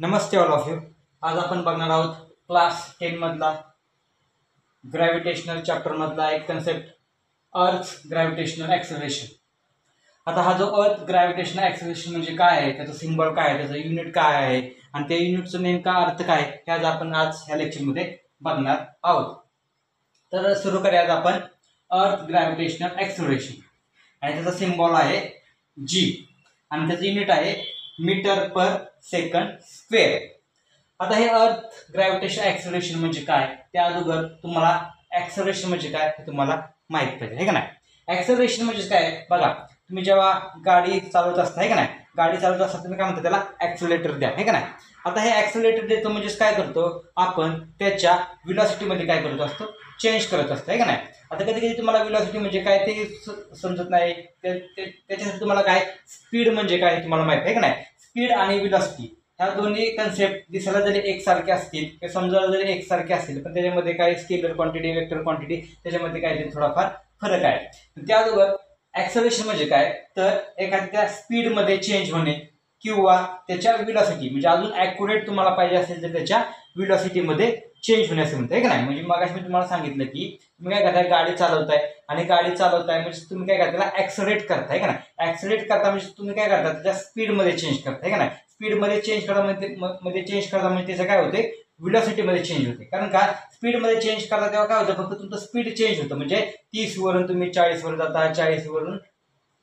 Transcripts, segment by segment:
Namaste all of you. आज आपण बघणार आहोत क्लास 10 मधला ग्रॅव्हिटेशनल चॅप्टर मधला एक कन्सेप्ट, अर्थ ग्रॅव्हिटेशनल ॲक्सेलरेशन. आता हा जो अर्थ ग्रॅव्हिटेशनल ॲक्सेलरेशन म्हणजे काय आहे, त्याचं सिम्बॉल काय आहे, त्याचं युनिट काय आहे आणि त्या युनिटचा नेमका अर्थ काय हे आज ह्या लेक्चरमध्ये बघणार आहोत. तर सुरू करूयात आपण अर्थ ग्रॅव्हिटेशनल ॲक्सेलरेशन आणि त्याचा सिम्बॉल आहे जी आणि त्याचं युनिट आहे मीटर पर सेकंड स्क्वेअर. आता हे अर्थ ग्रॅव्हिटेशनल ॲक्सेलरेशन म्हणजे काय, त्या अगोदर तुम्हाला ॲक्सेलरेशन म्हणजे काय हे तुम्हाला माहित पाहिजे, आहे का नाही. ॲक्सेलरेशन म्हणजे काय बघा, तुम्ही जेव्हा गाडी चालवत असता, आहे का नाही, गाडी चालवत असता तुम्ही काय म्हणता, त्याला ॲक्सेलरेटर द्या, आहे का नाही. आता हे ॲक्सेलरेटर देतो म्हणजेच काय करतो आपण, त्याच्या व्हेलॉसिटीमध्ये काय करत असतो, चेंज करत असतो, आहे का नाही. आता कधी कधी तुम्हाला व्हेलॉसिटी म्हणजे काय ते समजत नाही, त्याच्यासाठी तुम्हाला काय स्पीड म्हणजे काय तुम्हाला माहिती आहे का नाही. स्पीड आणि व्हेलॉसिटी ह्या दोन्ही कन्सेप्ट दिसायला जरी एकसारखे असतील किंवा समजायला जरी एकसारखे असतील, पण त्याच्यामध्ये काय स्केलर क्वांटिटी, वेक्टर क्वांटिटी त्याच्यामध्ये काय थोडाफार फरक आहे. त्याचबरोबर ॲक्सेलरेशन म्हणजे काय, तर एखाद्या स्पीडमध्ये चेंज होणे किंवा त्याच्या व्हेलॉसिटी म्हणजे अजून ॲक्युरेट तुम्हाला पाहिजे असेल तर त्याच्या व्हेलॉसिटीमध्ये चेंज होण्याचं म्हणतं, आहे का नाही. म्हणजे मगाशी मी तुम्हाला सांगितलं की तुम्ही काय करताय, गाडी चालवताय आणि गाडी चालवताय म्हणजे तुम्ही काय करता, त्याला ॲक्सेलरेट करताय का नाही. ॲक्सेलरेट करता म्हणजे तुम्ही काय करता, त्याच्या स्पीडमध्ये चेंज करताय का नाही. स्पीडमध्ये चेंज करता मध्ये चेंज करता म्हणजे त्याचं काय होते, व्हेलॉसिटीमध्ये चेंज होते. कारण का स्पीडमध्ये चेंज करता तेव्हा काय होतं, फक्त तुमचं स्पीड चेंज होतं, म्हणजे 30 वरून तुम्ही 40 वर जाता, 40 वरून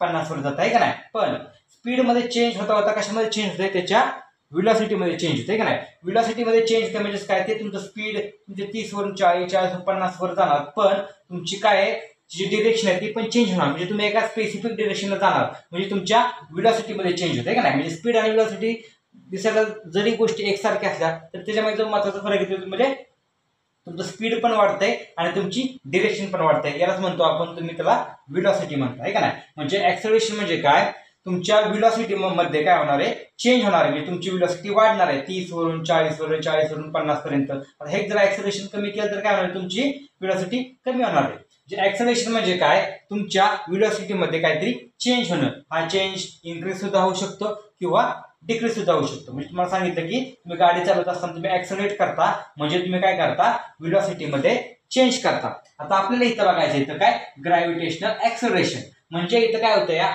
50 वर जाता, आहे का नाही. पण स्पीडमध्ये चेंज होता होता कशामध्ये चेंज होते, त्याच्या व्हेलॉसिटीमध्ये चेंज होते, का नाही. व्हेलॉसिटीमध्ये चेंज होते म्हणजे काय, ते तुमचं स्पीड तुमचे 30 वरून 40, 40 वरून 50 वर जाणार, पण तुमची काय जी डिरेक्शन आहे ती पण चेंज होणार, म्हणजे तुम्ही एका स्पेसिफिक डिरेक्शनला जाणार, म्हणजे तुमच्या व्हेलॉसिटीमध्ये चेंज होते, का नाही. म्हणजे स्पीड आणि व्हेलॉसिटी दिसायला जरी गोष्टी एकसारख्या असल्या तर त्याच्यामध्ये जो महत्त्वाचा फरक येतो म्हणजे तुमचं स्पीड पण वाढतंय आणि तुमची डिरेक्शन पण वाढतंय. यालाच म्हणतो आपण, तुम्ही त्याला व्हेलॉसिटी म्हणता, आहे का नाही. म्हणजे ॲक्सेलरेशन म्हणजे काय, तुमच्या व्हेलॉसिटी मध्ये काय होणार आहे, चेंज होणार आहे, म्हणजे तुमची व्हेलॉसिटी वाढणार आहे 30 वरून 40 वरून 40 वरून 50 पर्यंत. आता हे जर ॲक्सेलरेशन कमी केलं तर काय होणार, तुमची व्हेलॉसिटी कमी होणार आहे. जे ॲक्सेलरेशन म्हणजे काय, तुमच्या व्हेलॉसिटीमध्ये काहीतरी चेंज होणं. हा चेंज इन्क्रीज सुद्धा होऊ शकतो किंवा डिक्रीज सुद्धा होऊ शकतो. म्हणजे तुम्हाला सांगितलं की तुम्ही गाडी चालवत असताना तुम्ही ॲक्सेलरेट करता म्हणजे तुम्ही काय करता, व्हेलॉसिटीमध्ये चेंज करता. आता आपल्याला इथं बघायचं इथं काय, ग्रॅव्हिटेशनल ॲक्सेलरेशन म्हणजे इथं काय होतं, या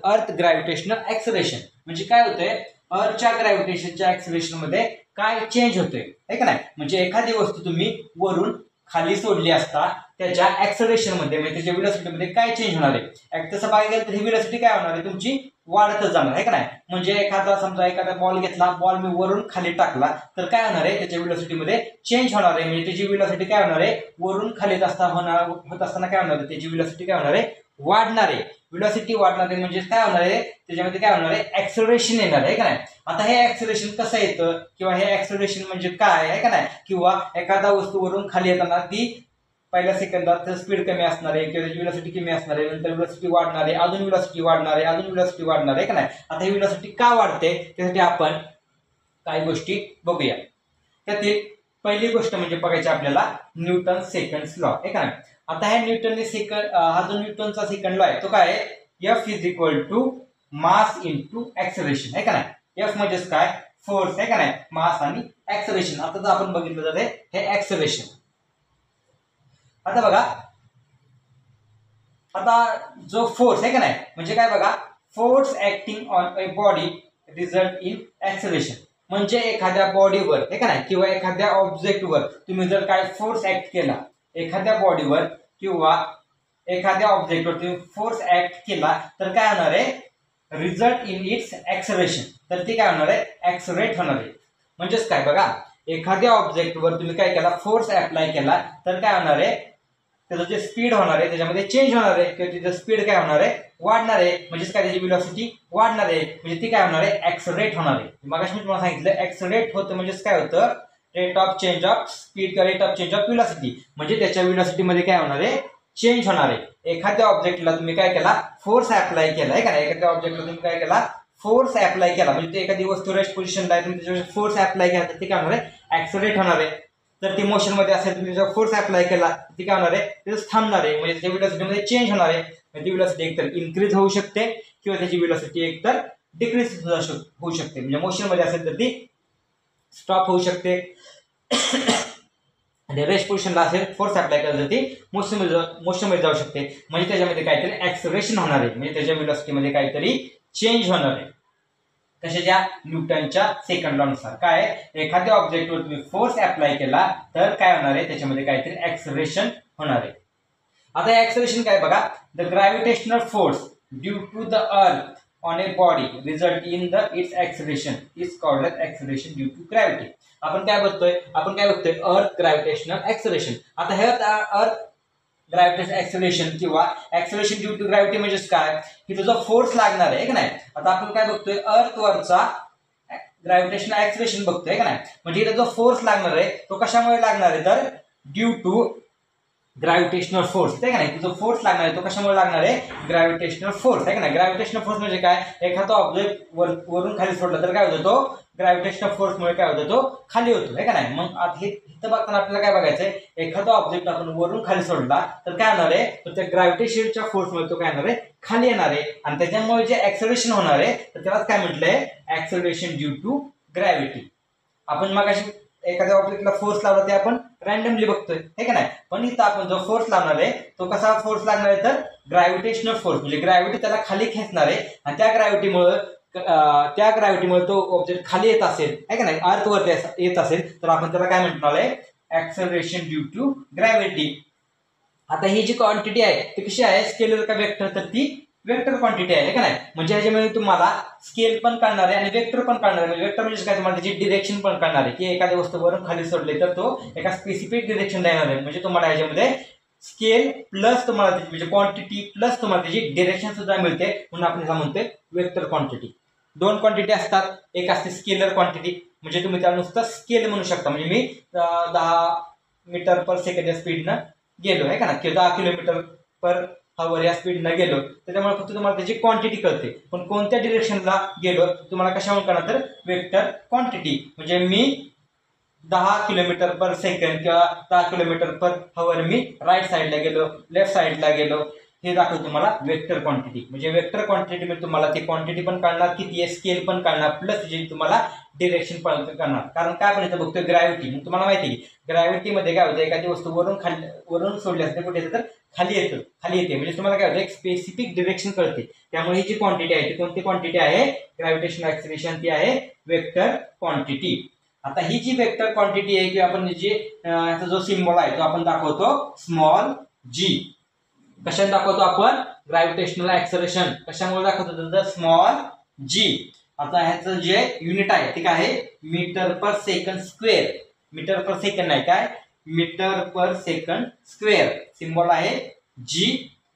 अर्थ ग्रॅव्हिटेशनल ॲक्सेलरेशन म्हणजे काय होतंय, अर्थच्या ग्रॅव्हिटेशनच्या ॲक्सेलरेशन मध्ये काय चेंज होतोय, आहे का नाही. म्हणजे एखादी वस्तू तुम्ही वरून खाली सोडली असता त्याच्या ॲक्सेलरेशन मध्ये म्हणजे त्याच्या व्हेलॉसिटीमध्ये काय चेंज होणार आहे. तसं बघायला गेलं तर ही व्हेलॉसिटी काय होणार आहे, तुमची वाढतच जाणार, आहे का नाही. म्हणजे एखादा बॉल घेतला, बॉल मी वरून खाली टाकला तर काय होणार आहे, त्याच्या व्हेलॉसिटीमध्ये चेंज होणार आहे. म्हणजे त्याची व्हेलॉसिटी काय होणार आहे, वरून खाली होत असताना काय होणार आहे, त्याची व्हेलॉसिटी काय होणार आहे, वाढणार आहे. व्हेलॉसिटी वाढणार आहे म्हणजे काय होणार आहे, त्याच्यामध्ये काय होणार आहे, ॲक्सेलरेशन येणार आहे का नाही. आता हे ॲक्सेलरेशन कसं येतं किंवा हे ॲक्सेलरेशन म्हणजे काय आहे का नाही, किंवा एखादा वस्तूवरून खाली येताना ती पहिल्या सेकंदात स्पीड कमी असणार आहे किंवा त्याची व्हेलॉसिटी कमी असणार आहे, नंतर व्हेलॉसिटी वाढणार आहे, अजून व्हेलॉसिटी वाढणार आहे, अजून व्हेलॉसिटी वाढणार आहे का नाही. आता ही व्हेलॉसिटी का वाढते त्यासाठी आपण काही गोष्टी बघूया. त्यातील पहिली गोष्ट म्हणजे बघायची आपल्याला न्यूटन सेकंड लॉ, आहे का नाही. आता ह्या न्यूटनने हा जो न्यूटनचा सेकंड लॉ आहे तो काय आहे, F is equal to mass into acceleration, आहे का नाही. F म्हणजेच काय, फोर्स, आहे का नाही, मास आणि ॲक्सेलरेशन. आता जर आपण बघितलं जाते हे ॲक्सेलरेशन. आता बघा, आता जो फोर्स आहे का नाही म्हणजे काय बघा, force acting on a body result in acceleration. म्हणजे एखाद्या बॉडीवर, आहे का नाही, किंवा एखाद्या ऑब्जेक्टवर तुम्ही जर काय फोर्स ऍक्ट केला, एखाद्या बॉडीवर किंवा एखाद्या ऑब्जेक्टवर तुम्ही फोर्स ऍक्ट केला तर काय होणार आहे, रिझल्ट इन इट्स ॲक्सेलरेशन. तर ते काय होणार आहे, ॲक्सेलरेट होणार आहे. म्हणजेच काय बघा, एखाद्या ऑब्जेक्टवर तुम्ही काय केला, फोर्स अप्लाय केला तर काय होणार आहे, त्याचं जे स्पीड होणार आहे त्याच्यामध्ये चेंज होणार आहे किंवा त्याचं स्पीड काय होणार आहे, वाढणार आहे. म्हणजेच काय, त्याची व्हेलॉसिटी वाढणार आहे म्हणजे ती काय होणार आहे, ॲक्सेलरेट होणार आहे. मगाशी मी तुम्हाला सांगितलं ॲक्सेलरेट होतं म्हणजेच काय होतं, rate of change of speed किंवा rate of change of velocity. म्हणजे त्याच्या व्हेलॉसिटीमध्ये काय होणार आहे, चेंज होणार आहे. एखाद्या ऑब्जेक्टला तुम्ही काय केला, फोर्स अप्लाय केला, आहे का नाही. एखाद्या ऑब्जेक्टला तुम्ही काय केला, फोर्स अप्लाय केला म्हणजे ते एखादी वस्तू रेस्ट पोझिशनला आहे, तुम्ही त्याच्यावर फोर्स अप्लाय केला तर ते काय होणार आहे, ॲक्सेलरेट होणार आहे. तर ती मोशन मध्ये असेल, तुम्ही त्याचा फोर्स अप्लाय केला ती काय होणार आहे, तिथं थांबणार आहे. म्हणजे त्याच्या व्हेलॉसिटीमध्ये चेंज होणार आहे. ती व्हेलॉसिटी एकतर इन्क्रीज होऊ शकते किंवा त्याची व्हेलॉसिटी एकतर डिक्रीज होऊ शकते. म्हणजे मोशन मध्ये असेल तर ती स्टॉप होऊ शकते आणि रेस्ट पोझिशनला असेल फोर्स अप्लाय केला तर ती मोशनमध्ये जाऊ शकते, म्हणजे त्याच्यामध्ये काहीतरी ऍक्सलरेशन होणार आहे, म्हणजे त्याच्या व्हेलॉसिटीमध्ये काहीतरी चेंज होणार आहे. कशाच्या? न्यूटनच्या सेकंड लॉ नुसार. काय? एखाद्या ऑब्जेक्टवर तुम्ही फोर्स अप्लाय केला तर काय होणार आहे, त्याच्यामध्ये काहीतरी ऍक्सलरेशन होणार आहे. आता ऍक्सलरेशन काय बघा, the gravitational force due to the earth on a body result in the its acceleration is called as acceleration due to gravity. आपण काय बघतोय अर्थ ग्रॅव्हिटेशनल ऍक्सलरेशन. आता हे अर्थ ग्रॅव्हिटेशनल ऍक्सलरेशन किंवा ऍक्सलरेशन ड्यू टू ग्रॅव्हिटी म्हणजेच काय, की तुझा फोर्स लागणार आहे का नाही. आता आपण काय बघतोय, अर्थवरचा ग्रॅव्हिटेशनल ऍक्सलरेशन बघतोय का नाही, म्हणजे इथं जो फोर्स लागणार आहे तो कशामुळे लागणार आहे, तर ड्यू टू ग्रॅव्हिटेशनल फोर्स आहे का नाही. जो फोर्स लागणार आहे तो कशामुळे लागणार आहे, ग्रॅव्हिटेशनल फोर्स आहे का नाही. ग्रॅव्हिटेशनल फोर्स म्हणजे काय, एखादा ऑब्जेक्ट वरून खाली सोडला तर काय होतं, तो ग्रॅव्हिटेशनल फोर्समुळे काय होतं, तो खाली होतो आहे का नाही. मग आता हे इथं बघताना आपल्याला काय बघायचंय, एखादा ऑब्जेक्ट आपण वरून खाली सोडला तर काय होणार आहे, तर त्या ग्रॅव्हिटेशनच्या फोर्समुळे तो काय होणार आहे, खाली येणार आहे, आणि त्याच्यामुळे जे ऍक्सलरेशन होणार आहे तर त्यालाच काय म्हटलंय, ऍक्सलरेशन ड्यू टू ग्रॅव्हिटी. आपण मगाशी एखाद्या ऑब्जेक्टला फोर्स लावला ते आपण रॅन्डमली बघतोय हे का नाही, पण इथं आपण जो फोर्स लावणार आहे तो कसा फोर्स लागणार आहे, तर ग्रॅव्हिटेशनल फोर्स, म्हणजे ग्रॅव्हिटी त्याला खाली खेचणार आहे, आणि त्या ग्रॅव्हिटीमुळे तो ऑब्जेक्ट खाली येत असेल है का नाही, अर्थवरती येत असेल तर आपण त्याला काय म्हणणार आहे, ऍक्सलरेशन ड्यू टू ग्रॅव्हिटी. आता ही जी क्वांटिटी आहे ती कशी आहे, स्केलर का वेक्टर, तर ती वेक्टर क्वांटिटी आहे का नाही. म्हणजे ह्याच्यामध्ये तुम्हाला स्केल पण कळणार आहे आणि वेक्टर पण कळणार आहे. म्हणजे वेक्टर म्हणजे काय, तुम्हाला त्याची डिरेक्शन पण कळणार आहे, की एखाद्या वस्तूवरून खाली सोडले तर तो एका स्पेसिफिक डिरेक्शनला येणार आहे. म्हणजे तुम्हाला ह्याच्यामध्ये स्केल प्लस तुम्हाला त्याची म्हणजे क्वांटिटी प्लस तुम्हाला त्याची डिरेक्शन सुद्धा मिळते, म्हणून आपण त्याला म्हणतोय वेक्टर क्वांटिटी. दोन क्वांटिटी असतात, एक असते स्केलर क्वांटिटी, म्हणजे तुम्ही त्याला नुसतं स्केल म्हणू शकता, म्हणजे मी 10 मीटर पर सेकंड या स्पीडनं गेलो आहे का ना, किंवा 10 किलोमीटर पर हवर या स्पीडनं गेलो, त्याच्यामुळे फक्त तुम्हाला त्याची क्वांटिटी कळते. पण कोणत्या डिरेक्शनला गेलो तुम्हाला कशामुळे कळणार, तर वेक्टर क्वांटिटी. म्हणजे मी 10 किलोमीटर पर सेकंड किंवा 10 किलोमीटर पर हवर मी राईट साईडला गेलो, लेफ्ट साईडला गेलो, हे दाखवतो तुम्हाला वेक्टर क्वांटिटी. म्हणजे वेक्टर क्वांटिटी मध्ये तुम्हाला ती क्वांटिटी पण कळणार, किती आहे स्केल पण कळणार, प्लस जी तुम्हाला डिरेक्शन पण कळणार. कारण काय आपण इथं बघतोय ग्रॅव्हिटी, मग तुम्हाला माहिती आहे की ग्रॅव्हिटीमध्ये काय होतं, एखादी वस्तू वरून सोडली असते कुठे येतं, तर खाली येते, म्हणजे तुम्हाला काय होतं, एक स्पेसिफिक डिरेक्शन कळते. त्यामुळे ही जी क्वांटिटी आहे ती कोणती क्वांटिटी आहे, ग्रॅव्हिटेशनल ऍक्सलरेशन, ती आहे वेक्टर क्वांटिटी. आता ही जी वेक्टर क्वांटिटी आहे, किंवा आपण जी याचा जो सिम्बॉल आहे तो आपण दाखवतो स्मॉल जी. कशाने दाखवतो आपण, ग्रॅव्हिटेशनल ऍक्सलरेशन कशामुळे दाखवतो, तर स्मॉल जी. आता ह्याचं जे युनिट आहे ते काय आहे, मीटर पर सेकंड स्क्वेअर. मीटर पर सेकंड नाही, काय मीटर पर सेकंड स्क्वेअर. सिम्बॉल आहे जी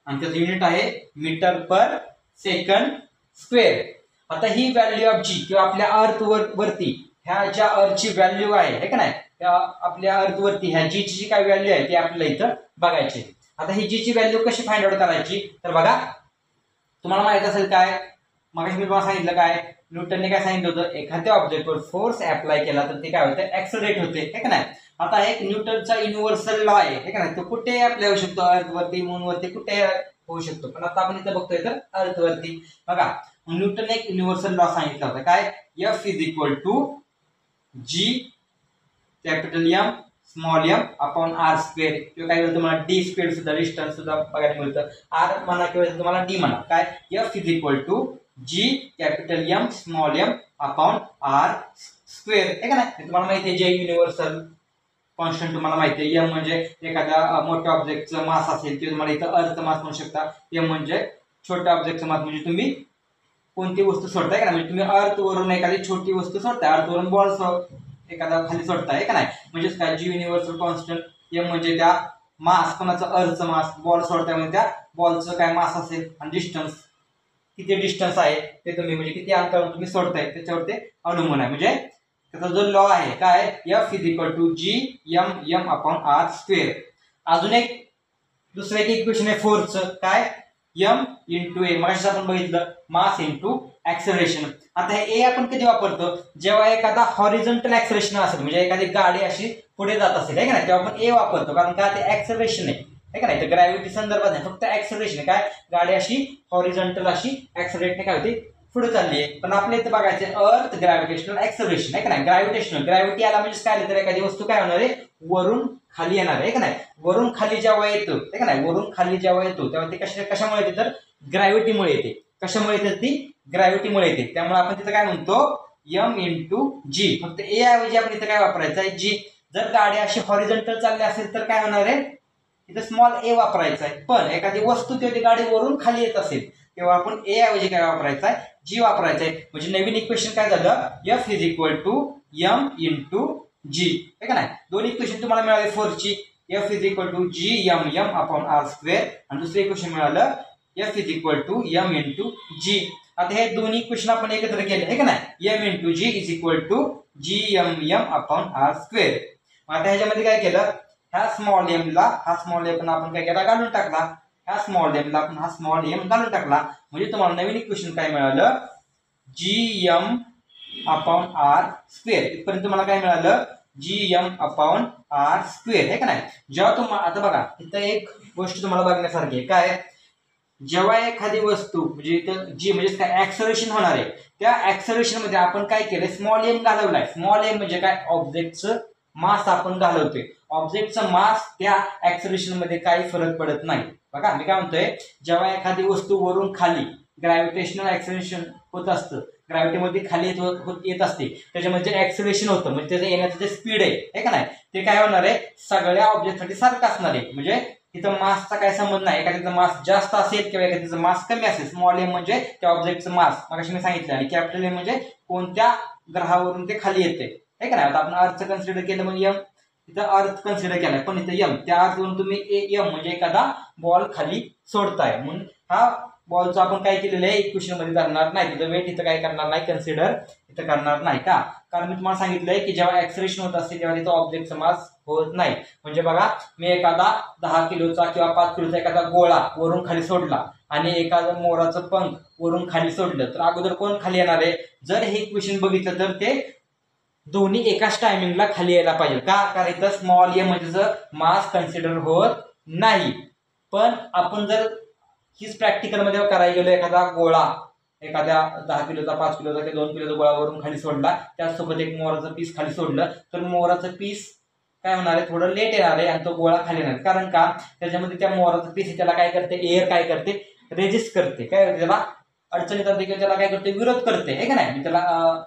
आणि त्याचं युनिट आहे मीटर पर सेकंड स्क्वेअर. आता ही व्हॅल्यू ऑफ जी किंवा आपल्या अर्थ वरती ह्या ज्या अर्थची व्हॅल्यू आहे का नाही, त्या आपल्या अर्थवरती ह्या जी ची काय व्हॅल्यू आहे ती आपल्याला इथं बघायची. आता ही जी ची व्हॅल्यू कशी फाइंड आउट करायची, तर बघा तुम्हाला माहित असेल काय, मगाशी मी तुम्हाला सांगितलं काय, न्यूटनने काय सांगितलं होतं, एखाद्या ऑब्जेक्टवर फोर्स अप्लाय केला तर ते काय होतं, ऍक्सलरेट होते हे का नाही. आता एक न्यूटनचा युनिव्हर्सल लॉ आहे का नाही, तो कुठे अप्लाय होऊ शकतो, अर्थवरती, मूनवरती, कुठे होऊ शकतो, पण आता आपण इथं बघतोय तर अर्थवरती. बघा न्यूटनने एक युनिव्हर्सल लॉ सांगितला होता, काय, F is equal to G capital M small m upon R square, किंवा काय होतं तुम्हाला डी स्क्वेअर सुद्धा, डिस्टन्स सुद्धा बघायला मिळतं, आर म्हणा किंवा तुम्हाला डी म्हणा. काय, F is equal to G capital M small m upon R square आहे का नाही. तुम्हाला माहिती आहे जे युनिव्हर्सल कॉन्स्टंट तुम्हाला माहिती आहे, एम म्हणजे एखाद्या मोठ्या ऑब्जेक्टचं मास असेल ते तुम्हाला इथं अर्थ मास म्हणू शकता, एम म्हणजे छोट्या ऑब्जेक्टचं मास, म्हणजे तुम्ही कोणती वस्तू सोडताय का नाही, म्हणजे तुम्ही अर्थवरून एखादी छोटी वस्तू सोडताय, अर्थवरून बॉल एखादा खाली सोडताय का नाही, म्हणजेच काय, जी युनिव्हर्सल कॉन्स्टंट एम म्हणजे त्या मास, कोणाचं अर्थचं मास, बॉल सोडताय म्हणजे त्या बॉलचं काय मास असेल, आणि डिस्टन्स किती डिस्टन्स आहे ते तुम्ही म्हणजे किती अंतरावर तुम्ही सोडताय त्याच्यावर ते अवलंबून आहे. म्हणजे त्याचा जो लॉ आहे काय, F is equal to G M M upon R square. अजून एक दुसरं एक इक्वेशन आहे फोर्सचं, काय, एम इंटू ए. मगाशी आपण बघितलं मास इंटू ऍक्सलरेशन. आता हे ए आपण कधी वापरतो, जेव्हा एखादा हॉरिझॉन्टल ऍक्सलरेशन असेल, म्हणजे एखादी गाडी अशी पुढे जात असेल आहे का नाही, तेव्हा आपण ए वापरतो, कारण का ते ऍक्सलरेशन आहे का नाही, तर ग्रॅव्हिटी संदर्भात नाही, फक्त ऍक्सलरेशन आहे. काय, गाडी अशी हॉरिझॉन्टल अशी ऍक्सलरेटने काय होते, पुढे चालली आहे. पण आपल्या इथे बघायचं अर्थ ग्रॅव्हिटेशनल ऍक्सलरेशन आहे का नाही. ग्रॅव्हिटी आला म्हणजे काय, तर एखादी वस्तू काय होणार आहे, वरून खाली येणार आहे का नाही. वरून खाली जेव्हा येतो आहे का नाही, वरून खाली जेव्हा येतो तेव्हा ते कशामुळे येते, तर ग्रॅव्हिटीमुळे येते. कशामुळे येते, ती ग्रॅव्हिटीमुळे येते. त्यामुळे आपण तिथं काय म्हणतो, m इंटू जी. फक्त ए ऐवजी आपण इथं काय वापरायचं आहे, जी. जर गाडी अशी हॉरिझॉन्टल चालली असेल तर काय होणार आहे, तिथं स्मॉल ए वापरायचा आहे. पण एखादी वस्तू ती गाडी वरून खाली येत असेल तेव्हा आपण ए ऐवजी काय वापरायचा आहे, जी वापरायचा आहे. म्हणजे नवीन इक्वेशन काय झालं, F is equal to m into g आहे का नाही. दोन इक्वेशन तुम्हाला मिळाले फोर्सची, F is equal to G m upon R square, आणि दुसरं इक्वेशन मिळालं F is equal to m into g. आता हे दोन्ही इक्वेशन आपण एकत्र केले आहे का नाही. m into G is equal to G m upon R square. आता ह्याच्यामध्ये काय केलं, ह्या स्मॉल एम ला हा स्मॉल एम आपण काय केला, घालून टाकला. ह्या स्मॉल एम ला आपण हा स्मॉल एम घालून टाकला. म्हणजे तुम्हाला नवीन इक्वेशन काय मिळालं, G M upon R square. इथपर्यंत तुम्हाला काय मिळालं, G M upon R square आहे का नाही. जेव्हा तुम्हाला आता बघा इथं एक गोष्ट तुम्हाला बघण्यासारखी आहे, काय, जेव्हा एखादी वस्तू म्हणजे इथं जी म्हणजे काय ऍक्सलरेशन होणार आहे, त्या ऍक्सलरेशन मध्ये आपण काय केलंय, स्मॉल एम घालवलाय. स्मॉल एम म्हणजे काय, ऑब्जेक्टचं मास आपण घालवतोय. ऑब्जेक्टचं मास त्या ऍक्सलरेशन मध्ये काही फरक पडत नाही. बघा मी काय म्हणतोय, जेव्हा एखादी वस्तू वरून खाली ग्रॅव्हिटेशनल ऍक्सलरेशन होत असतं, ग्रॅव्हिटीमध्ये खाली येत असते, त्याच्यामध्ये ऍक्सलरेशन होतं म्हणजे त्याचं येण्याचं जे स्पीड आहे का नाही, ते काय होणार आहे, सगळ्या ऑब्जेक्टसाठी सारखं असणार आहे. म्हणजे तिथं मासचा काय संबंध नाही, एखाद्याचा मास जास्त असेल किंवा एखाद्याचा मास कमी असेल. स्मॉल एम म्हणजे त्या ऑब्जेक्टचं मास मगाशी मी सांगितलं, आणि कॅपिटल एम म्हणजे कोणत्या ग्रहावरून ते खाली येते आहे का नाही. आता आपण अर्थचं कन्सिडर केलं म्हणजे एम, तिथं अर्थ कन्सिडर केलाय, पण इथं एम, त्या अर्थवरून तुम्ही एम म्हणजे एखादा बॉल खाली सोडताय. म्हणून हा बॉलचं आपण काय केलेलं आहे, इक्वेशन मध्ये करणार नाही. तिथं वेट इथं काय करणार नाही, कन्सिडर इथं करणार नाही. का, कारण मी तुम्हाला सांगितलंय की जेव्हा ऍक्सलरेशन होत असते तेव्हा तिथं ऑब्जेक्टचं मास होत नाही. म्हणजे बघा मी एखादा 10 किलोचा किंवा 5 किलोचा एखादा गोळा वरून खाली सोडला आणि एखादा मोराचं पंख वरून खाली सोडलं, तर अगोदर कोण खाली येणार आहे. जर हे इक्वेशन बघितलं तर ते दोन्ही एकाच टायमिंगला खाली यायला पाहिजे. का, कारण इथं स्मॉल एम म्हणजे मास कन्सिडर होत नाही. पण आपण जर हीच प्रॅक्टिकल मध्ये करायला गेलो, एखादा गोळा एखाद्या 10 किलोचा 5 किलोचा किंवा 2 किलोचा गोळा वरून खाली सोडला, त्याचसोबत एक मोराचं पीस खाली सोडलं, तर मोराचं पीस काय होणार आहे, थोडं लेट येणार आहे आणि तो गोळा खाली येणार. कारण का, त्याच्यामध्ये त्या मोराचं पीस त्याला काय करते, एअर काय करते, रेजिस्ट करते. काय करते, त्याला अडचणीत आणते किंवा त्याला काय करते, विरोध करते आहे का नाही. त्याला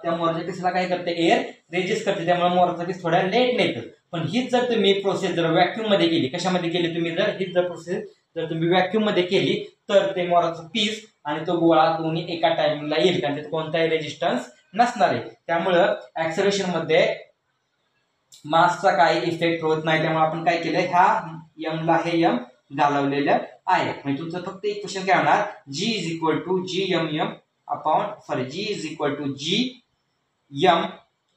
त्या मोराच्या पीसला काय करते, एअर रेजिस्ट करते. त्यामुळे मोराचा पीस थोड्या लेट नाही. पण हीच जर तुम्ही प्रोसेस जर व्हॅक्यूम मध्ये केली, कशामध्ये केली तुम्ही, जर हीच जर प्रोसेस जर तुम्ही व्हॅक्यूम मध्ये केली, तर ते मोराचं पीस आणि तो गोळा दोन्ही एका टायमिंगला येईल, कारण त्यात कोणताही रेजिस्टन्स नसणार आहे. त्यामुळं ऍक्सलरेशन मध्ये मासचा काही इफेक्ट होत नाही. त्यामुळे आपण काय केलं, ह्या एमला हे एम घालवलेलं आहे. म्हणजे तुमचं फक्त इक्वेशन काय होणार, g is equal to G M M upon g is equal to G M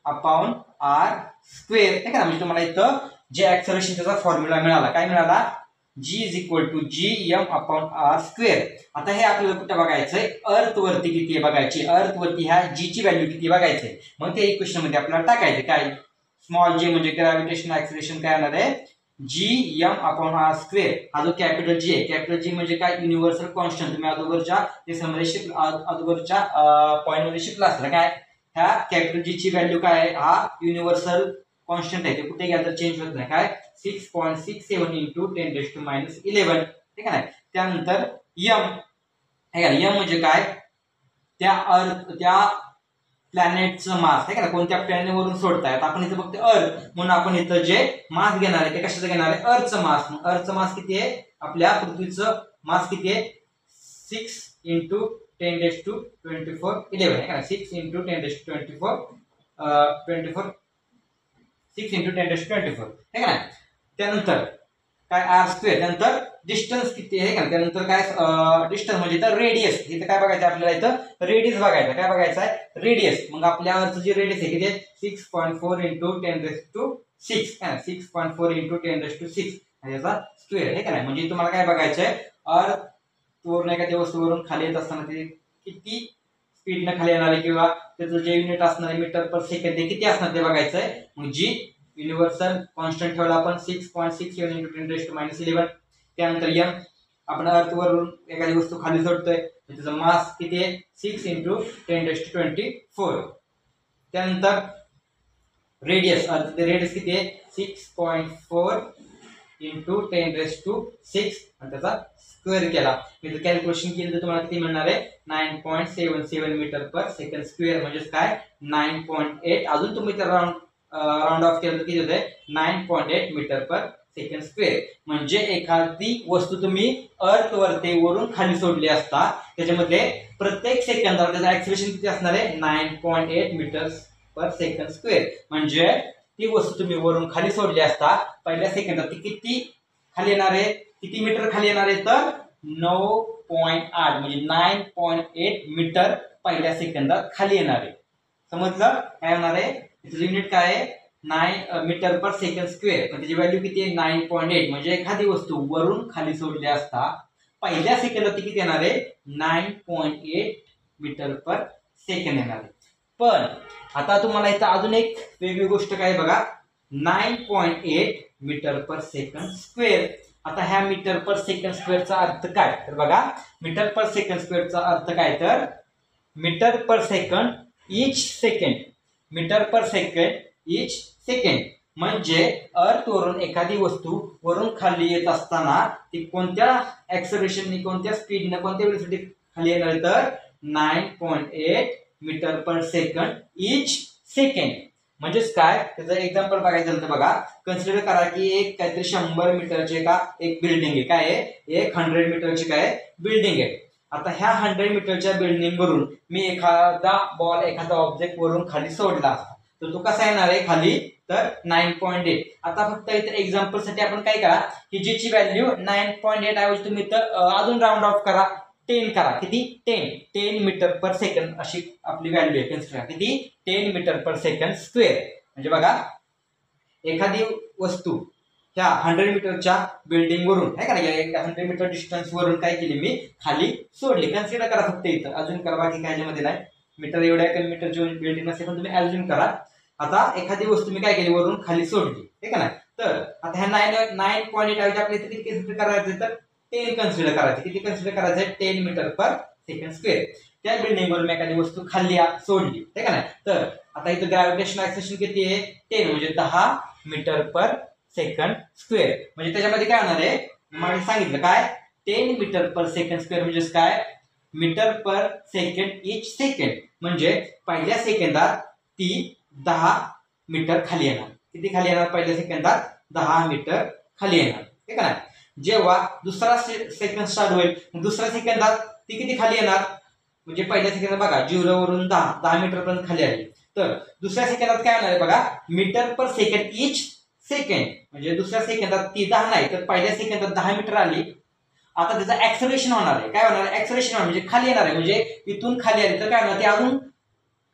upon R square आहे का. म्हणजे तुम्हाला इथं जे ऍक्सलरेशन त्याचा फॉर्म्युला मिळाला, काय मिळाला, g is equal to G M upon R square. आता हे आपल्याला कुठे बघायचंय, अर्थ वरती किती आहे बघायची. अर्थ वरती ह्या जी ची व्हॅल्यू किती बघायचंय. मग ते इक्वेशन मध्ये आपल्याला टाकायचं काय, स्मॉल जी म्हणजे ग्रॅव्हिटेशनल ऍक्सलरेशन काय होणार आहे, G M upon R square. हा जो कॅपिटल जी आहे, कॅपिटल जी म्हणजे काय, युनिव्हर्सल कॉन्स्टंट. तुम्ही अगोदरच्या अगोदरच्या पॉईंट मध्ये शिकला असला, काय ह्या कॅपिटल जी ची व्हॅल्यू काय आहे, हा युनिव्हर्सल कॉन्स्टंट आहे. ते कुठे गेलं तर चेंज होत नाही. काय 6.67 इंटू 10⁻11 ठीक आहे. त्यानंतर यम आहे का, यम म्हणजे काय, त्या प्लॅनेटचं मास आहे का, कोणत्या प्लॅनेटवरून सोडताय. आपण इथं फक्त अर्थ म्हणून आपण इथं जे मास घेणार आहे ते कशाचं घेणार आहे, अर्थचं मास. अर्थचं मास किती आहे, आपल्या पृथ्वीचं मास किती आहे, 6 इंटू 10⁻24 आहे का, 6 इंटू 10⁻24 6 इंटू 10⁻24 आहे का. त्यानंतर काय, आर स्क्वेअर. त्यानंतर डिस्टन्स किती आहे का, त्यानंतर काय डिस्टन्स म्हणजे तर रेडियस. इथं काय बघायचं आपल्याला, इथं रेडियस बघायचं. काय बघायचं आहे, रेडियस. मग आपल्या अर्थचं जे रेडियस आहे किती, 6.4 इंटू 10⁻6 6.4 इंटू 10⁻6 याचा स्क्वेअर आहे का नाही. म्हणजे तुम्हाला काय बघायचं आहे, अर्थ वरून एखाद्या वस्तूवरून खाली येत असताना ते किती स्पीडनं खाली येणार आहे, किंवा त्याचं जे युनिट असणार आहे मीटर पर सेकंड ते किती असणार ते बघायचं आहे. मग जी युनिव्हर्सल कॉन्स्टंट ठेवला आपण 6.67 इंटू 10⁻11. त्यानंतर एम, आपण अर्थ वरून एखादी वस्तू खाली सोडतोय त्याचं मास किती आहे 6 × 10⁻24. त्यानंतर रेडियस किती आहे 6.4 × 10⁻6 आणि त्याचा स्क्वेअर केला. त्याचं कॅल्क्युलेशन केलं तर तुम्हाला किती मिळणार आहे 9.77 मीटर पर सेकंड स्क्वेअर म्हणजे काय 9.8. अजून तुम्ही त्याला राऊंड ऑफ केलं तर किती होते 9.8 मीटर पर सेकंड स्क्वेअर. म्हणजे एखादी वस्तू तुम्ही अर्थ वरती वरून खाली सोडली असता त्याच्यामध्ये प्रत्येक सेकंदाला त्याचं ऍक्सिलरेशन किती असणार आहे 9.8 मीटर पर सेकंड स्क्वेअर. म्हणजे ती वस्तू तुम्ही वरून खाली सोडली असता पहिल्या सेकंदात ती किती खाली येणार आहे किती मीटर खाली येणार आहे तर 9.8 म्हणजे 9.8 मीटर पहिल्या सेकंदात खाली येणार आहे. समजलं काय होणार आहे त्याचं युनिट काय आहे 9 मीटर पर सेकंड स्क्वेअर. पण त्याची व्हॅल्यू किती आहे 9.8. म्हणजे एखादी वस्तू वरून खाली सोडली असता पहिल्या सेकंदात ती किती येणार आहे 9.8 मीटर पर सेकंड येणार आहे. पण आता तुम्हाला इथं अजून एक वेगळी गोष्ट काय बघा 9.8 मीटर पर सेकंड स्क्वेअर. आता ह्या मीटर पर सेकंड स्क्वेअरचा अर्थ काय तर बघा मीटर पर सेकंड स्क्वेअरचा अर्थ काय तर मीटर पर सेकंड ईच सेकंड. मीटर पर सेकंड ईच सेकंड म्हणजे अर्थ वरून एखादी वस्तू वरून खाली येत असताना ती कोणत्या ऍक्सलरेशनने कोणत्या स्पीडने कोणत्या वेळेसाठी खाली येणार तर 9.8 मीटर पर सेकंड ईच सेकंड. म्हणजेच काय त्याचं एक्झाम्पल बघायचं झालं तर बघा कन्सिडर करा की एक काहीतरी 100 मीटरचे का एक बिल्डिंग आहे काय आहे एक 100 मीटरची काय बिल्डिंग आहे. आता ह्या 100 मीटरच्या बिल्डिंग वरून मी एखादा बॉल एखादा ऑब्जेक्ट वरून खाली सोडला असता तर तो कसा येणार आहे खाली तर 9.8. आता फक्त इतर एक्झाम्पल साठी आपण काय करा की जीची व्हॅल्यू 9.8 ऐवजी तुम्ही तर अजून राऊंड ऑफ करा 10 करा किती 10 मीटर पर सेकंड अशी आपली व्हॅल्यू आहे कन्सिडर किती 10 मीटर पर सेकंड स्क्वेअर. म्हणजे बघा एखादी वस्तू ह्या 100 मीटरच्या बिल्डिंग वरून आहे का 100 मीटर डिस्टन्स वरून काय केली मी खाली सोडली. कन्सिडर करा फक्त इथं अजून करा बाकी काय मध्ये नाही मीटर एवढ्या कमी मीटरची बिल्डिंग नसेल पण तुम्ही अजून करा. आता एखादी वस्तू मी काय केली वरून खाली सोडली ठीक आहे ना तर आता ह्या 9.8 ऐवजी आपल्या इथे किती कन्सिडर करायचं तर 10 कन्सिडर करायचे. किती कन्सिडर करायचं 10 मीटर पर सेकंड स्क्वेअर. त्या बिल्डिंग वरून एखादी वस्तू खाली सोडली ठीक आहे ना तर आता इथं ग्रॅव्हिटेशनल ऍक्सेलरेशन किती आहे 10 म्हणजे 10 मीटर पर सेकंड स्क्वेअर. म्हणजे त्याच्यामध्ये काय होणार आहे मला सांगितलं काय 10 मीटर पर सेकंड स्क्वेअर म्हणजे काय मीटर पर सेकंड ईच सेकंड. म्हणजे पहिल्या सेकंदात ती 10 मीटर खाली येणार. किती खाली येणार पहिल्या सेकंदात 10 मीटर खाली येणार ठीक आहे ना. जेव्हा दुसरा सेकंद स्टार्ट होईल दुसऱ्या सेकंदात ती किती खाली येणार म्हणजे पहिल्या सेकंदात बघा 0 वरून 10 मीटर पर्यंत खाली आली तर दुसऱ्या सेकंदात काय होणार आहे बघा मीटर पर सेकंड ईच सेकंड. म्हणजे दुसऱ्या सेकंदात ती 10 नाही तर पहिल्या सेकंदात 10 मीटर आली. आता त्याचं ऍक्सलरेशन होणार आहे काय होणार आहे ऍक्सलरेशन म्हणजे खाली येणार आहे. म्हणजे इथून खाली आली तर काय होणार ती अजून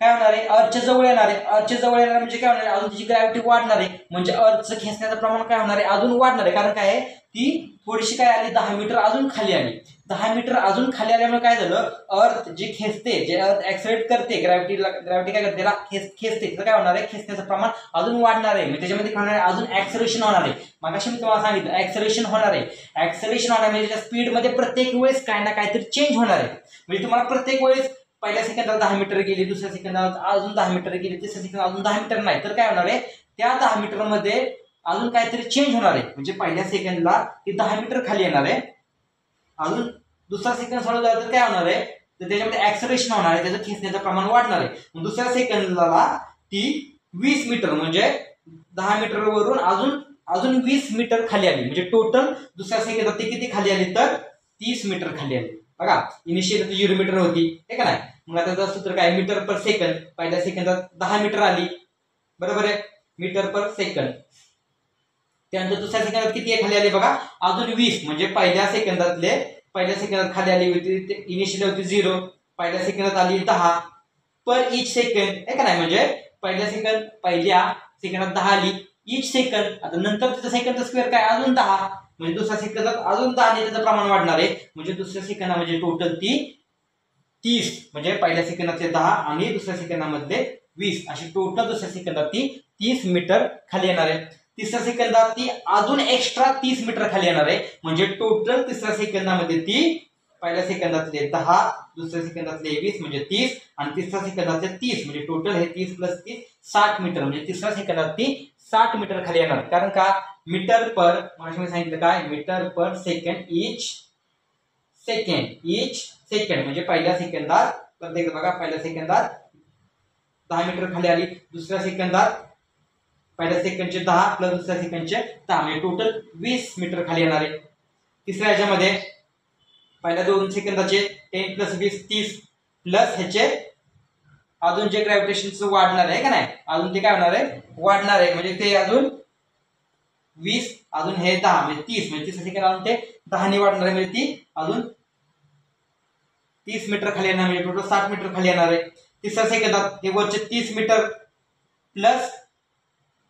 काय होणार आहे अर्थच्या जवळ येणार आहे. अर्थच्या जवळ येणार म्हणजे काय होणार आहे अजून तिची ग्रॅव्हिटी वाढणार आहे. म्हणजे अर्थचं खेचण्याचं प्रमाण काय होणार आहे अजून वाढणार आहे. कारण काय आहे ती थोडीशी काय आली 10 मीटर अजून खाली आली. 10 मीटर अजून खाली आल्यामुळे काय झालं अर्थ जे खेचते जे अर्थ ऍक्सलरेट करते ग्रॅव्हिटी काय करते त्याला खेचते तर काय होणार आहे खेचण्याचं प्रमाण अजून वाढणार आहे. म्हणजे त्याच्यामध्ये काय होणार आहे अजून ऍक्सलरेशन होणार आहे. मगाशी मी तुम्हाला सांगितलं ऍक्सलरेशन होणार आहे. ऍक्सलरेशन होणार म्हणजे त्या स्पीड मध्ये प्रत्येक वेळेस काय ना काहीतरी चेंज होणार आहे. म्हणजे तुम्हाला प्रत्येक वेळेस पहिल्या सेकंदात 10 मीटर गेली दुसऱ्या सेकंदात अजून 10 मीटर गेली तिसऱ्या सेकंदात अजून 10 मीटर नाही तर काय होणार आहे त्या 10 मीटर मध्ये अजून काहीतरी चेंज होणार आहे. म्हणजे पहिल्या सेकंदला ती 10 मीटर खाली येणार आहे. अजून दुसरा सेकंद सोडला तर काय होणार आहे तर त्याच्यामध्ये ऍक्सलरेशन होणार आहे त्याचं खेचण्याचं प्रमाण वाढणार आहे. दुसऱ्या सेकंदाला ती 20 मीटर म्हणजे 10 मीटर वरून अजून 20 मीटर खाली आली. म्हणजे टोटल दुसऱ्या सेकंदात ती किती खाली आली तर 30 मीटर खाली आली. बघा इनिशियल 0 मीटर होती ठीक आहे ना. मग आता त्याचं सूत्र काय मीटर पर सेकंद पहिल्या सेकंदात 10 मीटर आली बरोबर आहे मीटर पर सेकंद. त्यानंतर दुसऱ्या सेकंदात किती खाली आली बघा अजून 20 म्हणजे पहिल्या सेकंदात खाली आली होती इनिशियल होती 0 पहिल्या सेकंदात आली 10 पर ईच सेकंद आहे का नाही. म्हणजे पहिल्या सेकंदात 10 आली ईच सेकंद. आता नंतर त्याचा सेकंदचा स्क्वेअर काय अजून 10 म्हणजे दुसऱ्या सेकंदात अजून 10 ने त्याचं प्रमाण वाढणार आहे. म्हणजे दुसऱ्या सेकंदा म्हणजे टोटल ती 30 म्हणजे पहिल्या सेकंदाचे 10 आणि दुसऱ्या सेकंदामध्ये 20 अशी टोटल दुसऱ्या सेकंदात ती 30 मीटर खाली येणार आहे. तिसऱ्या सेकंदात ती अजून एक्स्ट्रा 30 मीटर खाली येणार आहे. म्हणजे टोटल तिसऱ्या सेकंदामध्ये ती पहिल्या सेकंदातले 10, दुसऱ्या सेकंदातले 20 म्हणजे 30 आणि तिसऱ्या सेकंदातले 30 म्हणजे टोटल हे 30 + 30 60 मीटर म्हणजे तिसऱ्या सेकंदात ती 60 मीटर खाली येणार. कारण का मीटर पर मी सांगितलं काय मीटर पर सेकंड इच सेकंड म्हणजे पहिल्या सेकंदात प्रत्येक बघा पहिल्या सेकंदात 10 मीटर खाली आली, दुसऱ्या सेकंदात पहिल्या सेकंडचे 10 प्लस दुसऱ्या सेकंडचे 10 म्हणजे टोटल 20 मीटर खाली येणार आहे. तिसऱ्या ह्याच्यामध्ये पहिल्या 2 सेकंदाचे 10 + 20 30 प्लस ह्याचे अजून जे ग्रॅव्हिटेशनचं वाढणार आहे का नाही अजून ते काय होणार आहे वाढणार आहे म्हणजे ते अजून 20 अजून हे 10 म्हणजे 30 म्हणजे तिसऱ्या सेकंद अजून ते 10 ने वाढणार आहे म्हणजे ती अजून 30 मीटर खाली येणार म्हणजे टोटल 60 मीटर खाली येणार आहे. तिसऱ्या सेकंदात हे वरचे 30 मीटर प्लस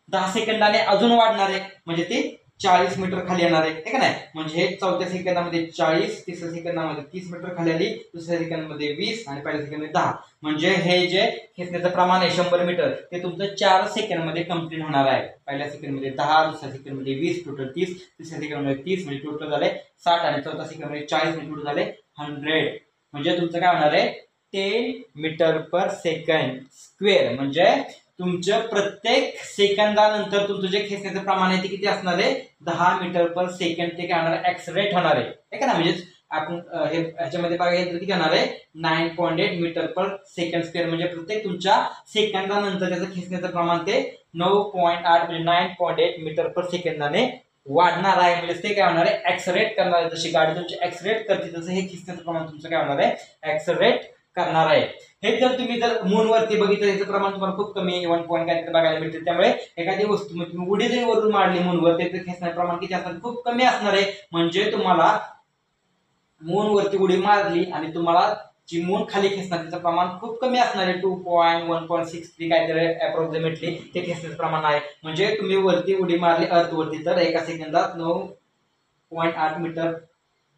10 सेकंदाने अजून वाढणार आहे म्हणजे ते 40 मीटर खाली येणार आहे का नाही. म्हणजे हे चौथ्या सेकंदामध्ये 40, तिसऱ्या सेकंदामध्ये 30 मीटर खाली आली, दुसऱ्या सेकंदामध्ये 20 आणि पहिल्या सेकंदामध्ये 10 म्हणजे हे जे खेचण्याचं प्रमाण आहे 100 मीटर ते तुमचं 4 सेकंदमध्ये कंप्लीट होणार आहे. पहिल्या सेकंदमध्ये 10, दुसऱ्या सेकंदमध्ये 20 टोटल 30, तिसऱ्या सेकंदमध्ये 30 म्हणजे टोटल झाले 60 आणि चौथ्या सेकंदमध्ये 40 म्हणजे टोटल झाले 100 म्हणजे तुमचं काय होणार आहे 10 मीटर पर सेकंड स्क्वेअर म्हणजे तुमचं प्रत्येक सेकंदानंतर तुमचं जे खेचण्याचं प्रमाण आहे ते किती असणार आहे 10 मीटर पर सेकंड ते काय होणार ऍक्सलरेट होणार आहे का ना. म्हणजे आपण हे ह्याच्यामध्ये बघायला किती होणार आहे 9.8 मीटर पर सेकंड स्क्वेअर म्हणजे प्रत्येक तुमच्या सेकंदानंतर त्याचं खेचण्याचं प्रमाण ते 9.8 म्हणजे 9.8 मीटर पर सेकंदाने वाढणार आहे. म्हणजे ते काय होणार आहे ऍक्सलरेट करणार आहे. जशी गाडी तुमची ऍक्सलरेट करते तसं हे खेचण्याचं प्रमाण तुमचं काय होणार आहे ऍक्सलरेट करणार आहे. हे जर तुम्ही जर मूनवरती बघितलं याचं प्रमाण तुम्हाला खूप कमी 1 पॉईंट काय बघायला मिळते. त्यामुळे एखादी वस्तू तुम्ही उडी जरी वरून मारली मूनवर त्याचं खेचण्याचं प्रमाण किती असणार खूप कमी असणार आहे. म्हणजे तुम्हाला मूनवरती उडी मारली आणि तुम्हाला जी मून खाली खेचणार त्याचं प्रमाण खूप कमी असणार आहे 2.163 काहीतरी अप्रॉक्सिमेटली ते खेचण्याचं प्रमाण आहे. म्हणजे तुम्ही वरती उडी मारली अर्थवरती तर एका सेकंदात 9.8 मीटर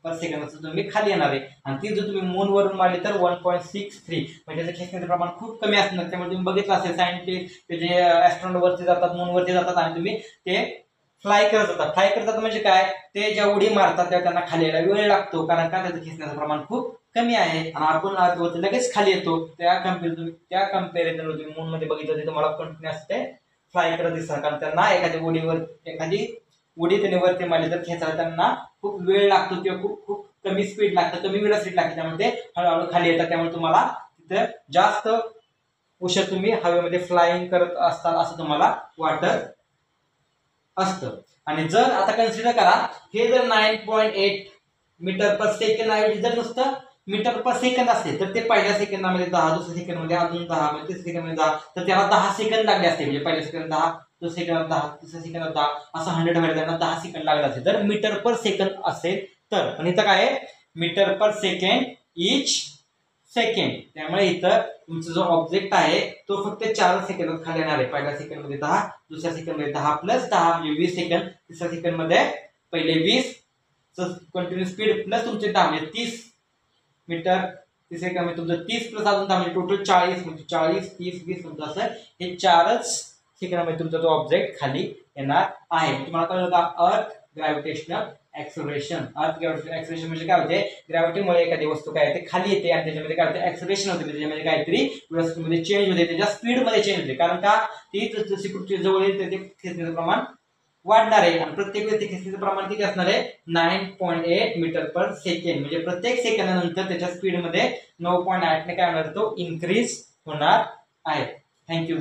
पर सेकंदाचं तुम्ही खाली येणार आहे आणि ती जर तुम्ही मून वरून मारली तर 1.63 म्हणजे त्याचं खेचण्याचं प्रमाण खूप कमी असणार. त्यामुळे तुम्ही बघितलं असेल सायंटिस्ट ते जे ॲस्ट्रॉनॉट वरती जातात मूनवरती जातात आणि तुम्ही ते फ्लाय करत जातात म्हणजे काय ते ज्या उडी मारतात तेव्हा त्यांना खाली यायला वेळ लागतो कारण का त्याचं खेचण्याचं प्रमाण खूप कमी आहे आणि आपण अर्थवरती लगेच खाली येतो. त्या कम्पॅरिझन तुम्ही मून मध्ये बघितलं ते तुम्हाला कंटिन्युअस ते फ्लाय करत दिसतात कारण त्यांना एखादी उडी त्याने वरती मारली तर खेचायला त्यांना खूप वेळ लागतो किंवा खूप कमी स्पीड लागतं कमी वेळा स्पीड लागते त्यामुळे ते हळूहळू खाली येतात. त्यामुळे तुम्हाला तिथे जास्त उशीर तुम्ही हवेमध्ये फ्लाइंग करत असताल असं तुम्हाला वाटत असतं. आणि जर आता कन्सिडर करा हे जर 9.8 मीटर पर सेकंद ऐवजी जर नुसतं मीटर पर सेकंद असते तर ते पहिल्या सेकंदामध्ये 10, दुसऱ्या सेकंदमध्ये अजून 10 म्हणजे तिसऱ्या सेकंदमध्ये 10 तर त्याला 10 सेकंद लागले असते. म्हणजे पहिल्या सेकंद 10, दुसऱ्या सेकंदात 10, तिसऱ्या सेकंदात 10 असं 100 व्हायला त्यांना 10 सेकंद लागले असते जर मीटर पर सेकंद असेल तर. पण इथं काय आहे मीटर पर सेकंड इच सेकंड त्यामुळे इथं तुमचा जो ऑब्जेक्ट आहे तो फक्त 4 सेकंदात खाली येणार आहे. पहिल्या सेकंदमध्ये 10, दुसऱ्या सेकंदमध्ये 10 + 10 म्हणजे 20 सेकंद, तिसऱ्या सेकंदमध्ये पहिले 20 कंटिन्यू स्पीड प्लस तुमचे 10 म्हणजे 30 मीटर, तिसऱ्या सेकंदमध्ये तुमचं 30 प्लस अजून 10 म्हणजे टोटल 40 म्हणजे 40 30 20 तुमचं असं हे 4च सेकंदामध्ये तुमचा तो ऑब्जेक्ट खाली येणार आहे. तुम्हाला कळलं का अर्थ ग्रॅव्हिटेशनल ऍक्सलरेशन. अर्थ ग्रॅव्हिटेशनल ऍक्सलरेशन म्हणजे काय होते ग्रॅव्हिटीमुळे एखादी वस्तू काय होते खाली येते आणि त्याच्यामध्ये काय होते ऍक्सलरेशन होते त्याच्यामध्ये काहीतरी वेलोसिटीमध्ये चेंज होते त्याच्या स्पीडमध्ये चेंज होते कारण का ती जशी पृथ्वी जवळ येते ते खेचण्याचं प्रमाण वाढणार आहे आणि प्रत्येक वेळी ते खेचण्याचं प्रमाण किती असणार आहे 9.8 मीटर पर सेकंड म्हणजे प्रत्येक सेकंदानंतर त्याच्या स्पीडमध्ये 9.8 ने काय होणार तो इन्क्रीज होणार आहे. थँक्यू.